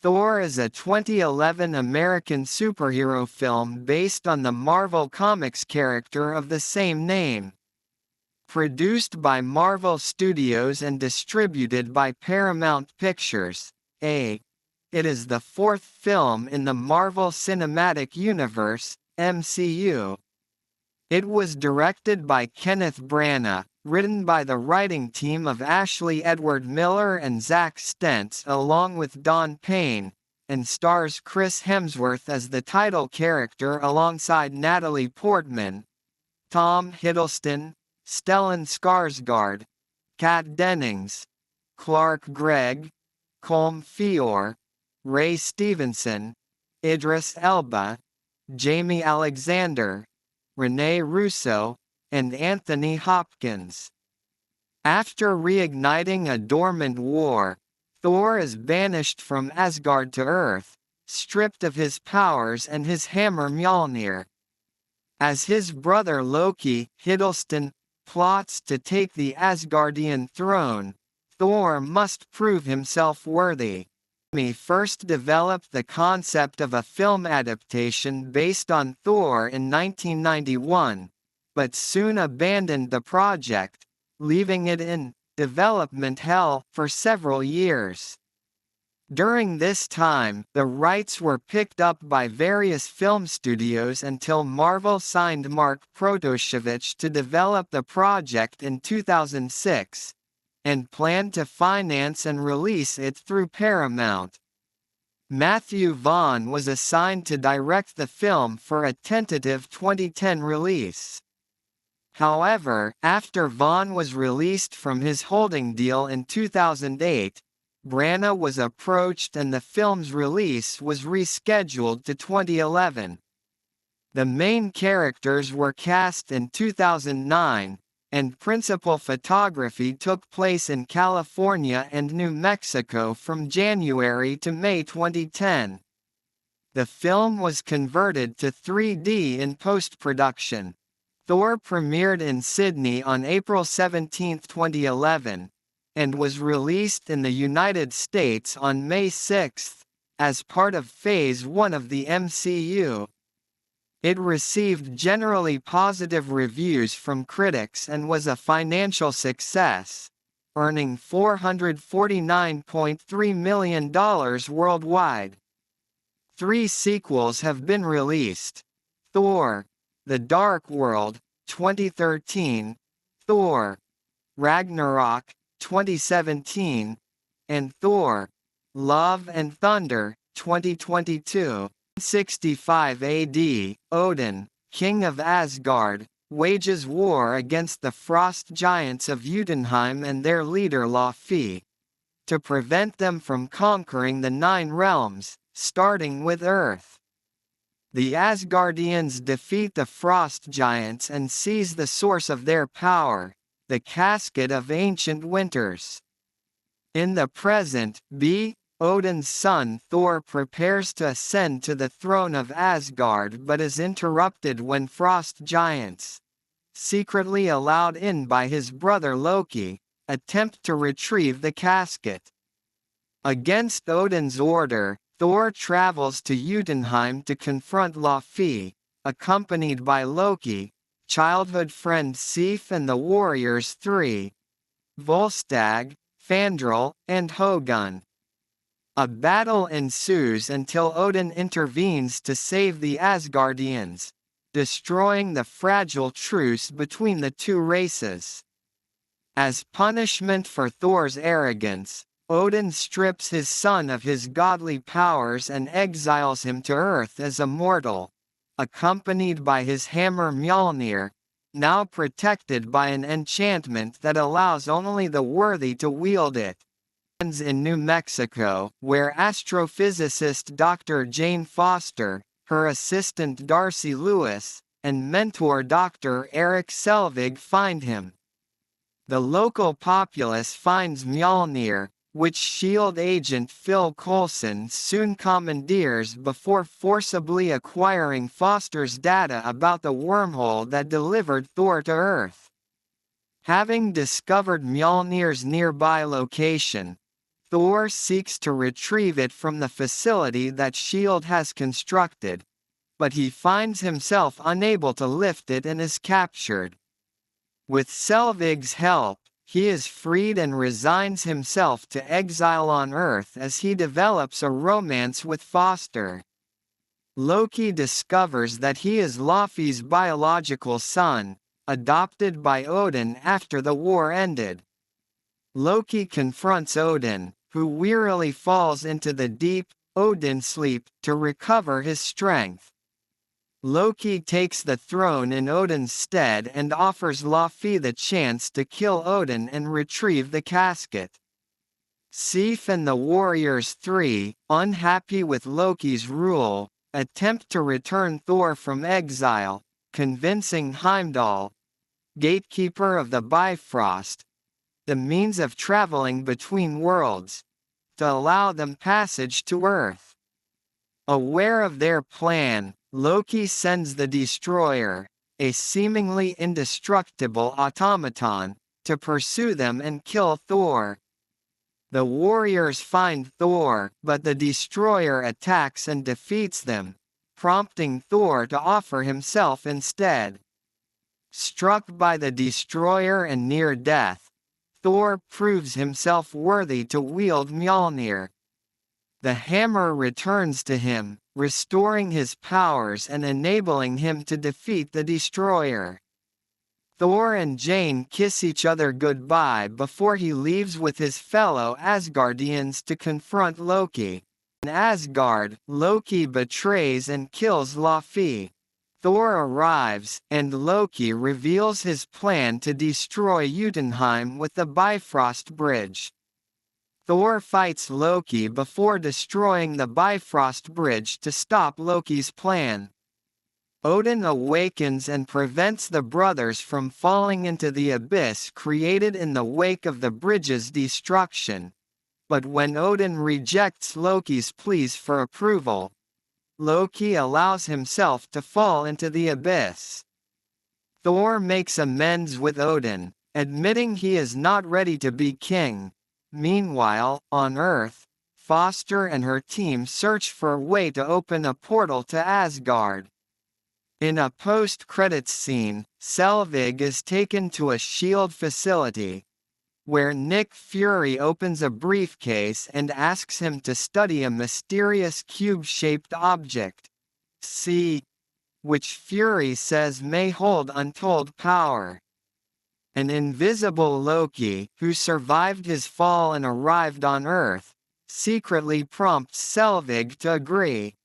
Thor is a 2011 American superhero film based on the Marvel Comics character of the same name. Produced by Marvel Studios and distributed by Paramount Pictures. It is the fourth film in the Marvel Cinematic Universe, MCU. It was directed by Kenneth Branagh, written by the writing team of Ashley Edward Miller and Zack Stentz along with Don Payne, and stars Chris Hemsworth as the title character alongside Natalie Portman, Tom Hiddleston, Stellan Skarsgård, Kat Dennings, Gregg, Colm Feore, Ray Stevenson, Idris Elba, Jaimie Alexander, Rene Russo, and Anthony Hopkins. After reigniting a dormant war, Thor is banished from Asgard to Earth, stripped of his powers and his hammer Mjölnir. As his brother Loki, Hiddleston, plots to take the Asgardian throne, Thor must prove himself worthy. Raimi first developed the concept of a film adaptation based on Thor in 1991, but soon abandoned the project, leaving it in development hell for several years. During this time, the rights were picked up by various film studios until Marvel signed Mark Protosevich to develop the project in 2006, and planned to finance and release it through Paramount. Vaughn was assigned to direct the film for a tentative 2010 release. However, after Vaughn was released from his holding deal in 2008, Branagh was approached and the film's release was rescheduled to 2011. The main characters were cast in 2009, and principal photography took place in California and New Mexico from January to May 2010. The film was converted to 3D in post-production. Thor premiered in Sydney on April 17, 2011, and was released in the United States on May 6, as part of Phase 1 of the MCU. It received generally positive reviews from critics and was a financial success, earning $449.3 million worldwide. 3 sequels have been released: Thor: The Dark World, 2013, Thor: Ragnarok, 2017, and Thor: Love and Thunder, 2022. 65 AD, Odin, king of Asgard, wages war against the frost giants of Jotunheim and their leader Loki, to prevent them from conquering the 9 realms, starting with Earth. The Asgardians defeat the frost giants and seize the source of their power, the Casket of Ancient Winters. In the present, Odin's son Thor prepares to ascend to the throne of Asgard but is interrupted when frost giants, secretly allowed in by his brother Loki, attempt to retrieve the casket. Against Odin's order, Thor travels to Jotunheim to confront Loki, accompanied by Loki, childhood friend Sif and the warriors 3, Volstagg, Fandral, and Hogun. A battle ensues until Odin intervenes to save the Asgardians, destroying the fragile truce between the 2 races. As punishment for Thor's arrogance, Odin strips his son of his godly powers and exiles him to Earth as a mortal, accompanied by his hammer Mjölnir, now protected by an enchantment that allows only the worthy to wield it. In New Mexico, where astrophysicist Dr. Jane Foster, her assistant Darcy Lewis, and mentor Dr. Eric Selvig find him. The local populace finds Mjölnir, which S.H.I.E.L.D. agent Phil Coulson soon commandeers before forcibly acquiring Foster's data about the wormhole that delivered Thor to Earth. Having discovered Mjölnir's nearby location, Thor seeks to retrieve it from the facility that S.H.I.E.L.D. has constructed, but he finds himself unable to lift it and is captured. With Selvig's help, he is freed and resigns himself to exile on Earth as he develops a romance with Foster. Loki discovers that he is Laufey's biological son, adopted by Odin after the war ended. Loki confronts Odin, who wearily falls into the deep, Odin sleep, to recover his strength. Loki takes the throne in Odin's stead and offers Laufey the chance to kill Odin and retrieve the casket. Sif and the Warriors 3, unhappy with Loki's rule, attempt to return Thor from exile, convincing Heimdall, gatekeeper of the Bifrost, the means of traveling between worlds, to allow them passage to Earth. Aware of their plan, Loki sends the Destroyer, a seemingly indestructible automaton, to pursue them and kill Thor. The warriors find Thor, but the Destroyer attacks and defeats them, prompting Thor to offer himself instead. Struck by the Destroyer and near death, Thor proves himself worthy to wield Mjölnir. The hammer returns to him, restoring his powers and enabling him to defeat the Destroyer. Thor and Jane kiss each other goodbye before he leaves with his fellow Asgardians to confront Loki. In Asgard, Loki betrays and kills Laufey. Thor arrives, and Loki reveals his plan to destroy Jotunheim with the Bifrost Bridge. Thor fights Loki before destroying the Bifrost Bridge to stop Loki's plan. Odin awakens and prevents the brothers from falling into the abyss created in the wake of the bridge's destruction. But when Odin rejects Loki's pleas for approval, Loki allows himself to fall into the abyss. Thor makes amends with Odin, admitting he is not ready to be king. Meanwhile, on Earth, Foster and her team search for a way to open a portal to Asgard. In a post-credits scene, Selvig is taken to a S.H.I.E.L.D. facility, where Nick Fury opens a briefcase and asks him to study a mysterious cube-shaped object, which Fury says may hold untold power. An invisible Loki, who survived his fall and arrived on Earth, secretly prompts Selvig to agree.